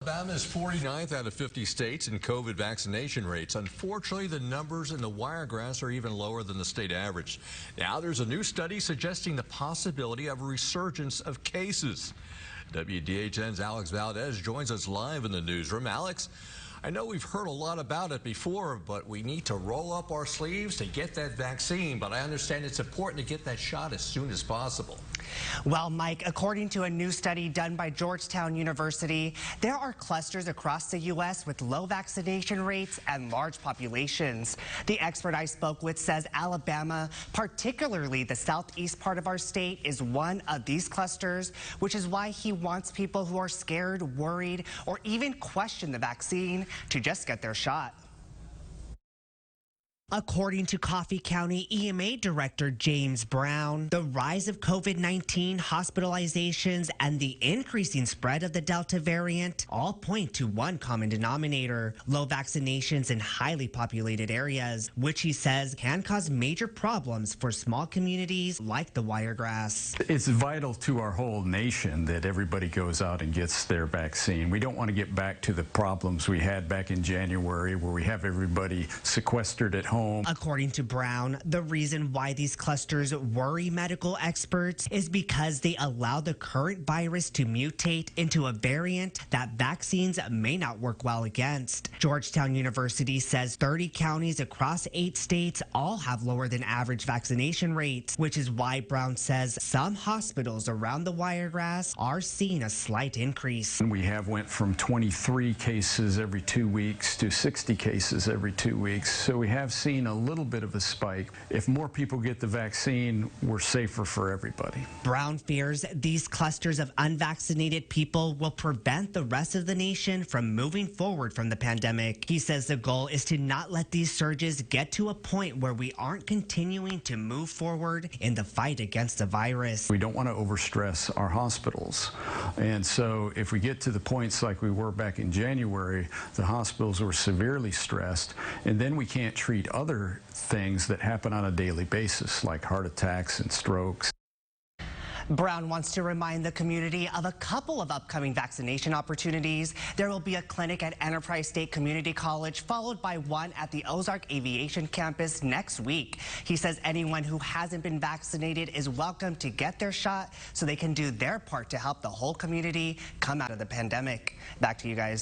Alabama is 49th out of 50 states in COVID vaccination rates. Unfortunately, the numbers in the Wiregrass are even lower than the state average. Now, there's a new study suggesting the possibility of a resurgence of cases. WDHN's Alex Valdez joins us live in the newsroom. Alex, I know we've heard a lot about it before, but we need to roll up our sleeves to get that vaccine. But I understand it's important to get that shot as soon as possible. Well, Mike, according to a new study done by Georgetown University, there are clusters across the U.S. with low vaccination rates and large populations. The expert I spoke with says Alabama, particularly the southeast part of our state, is one of these clusters, which is why he wants people who are scared, worried, or even question the vaccine to just get their shot. According to Coffee County EMA Director James Brown, the rise of COVID-19 hospitalizations and the increasing spread of the Delta variant all point to one common denominator: low vaccinations in highly populated areas, which he says can cause major problems for small communities like the Wiregrass. It's vital to our whole nation that everybody goes out and gets their vaccine. We don't want to get back to the problems we had back in January, where we have everybody sequestered at home. According to Brown, the reason why these clusters worry medical experts is because they allow the current virus to mutate into a variant that vaccines may not work well against. Georgetown University says 30 counties across 8 states all have lower than average vaccination rates, which is why Brown says some hospitals around the Wiregrass are seeing a slight increase. We have went from 23 cases every 2 weeks to 60 cases every 2 weeks, so we have seen a little bit of a spike. If more people get the vaccine, we're safer for everybody. Brown fears these clusters of unvaccinated people will prevent the rest of the nation from moving forward from the pandemic. He says the goal is to not let these surges get to a point where we aren't continuing to move forward in the fight against the virus. We don't want to overstress our hospitals. And so if we get to the points like we were back in January, the hospitals were severely stressed, and then we can't treat other things that happen on a daily basis, like heart attacks and strokes. Brown wants to remind the community of a couple of upcoming vaccination opportunities. There will be a clinic at Enterprise State Community College, followed by one at the Ozark Aviation Campus next week. He says anyone who hasn't been vaccinated is welcome to get their shot so they can do their part to help the whole community come out of the pandemic. Back to you guys.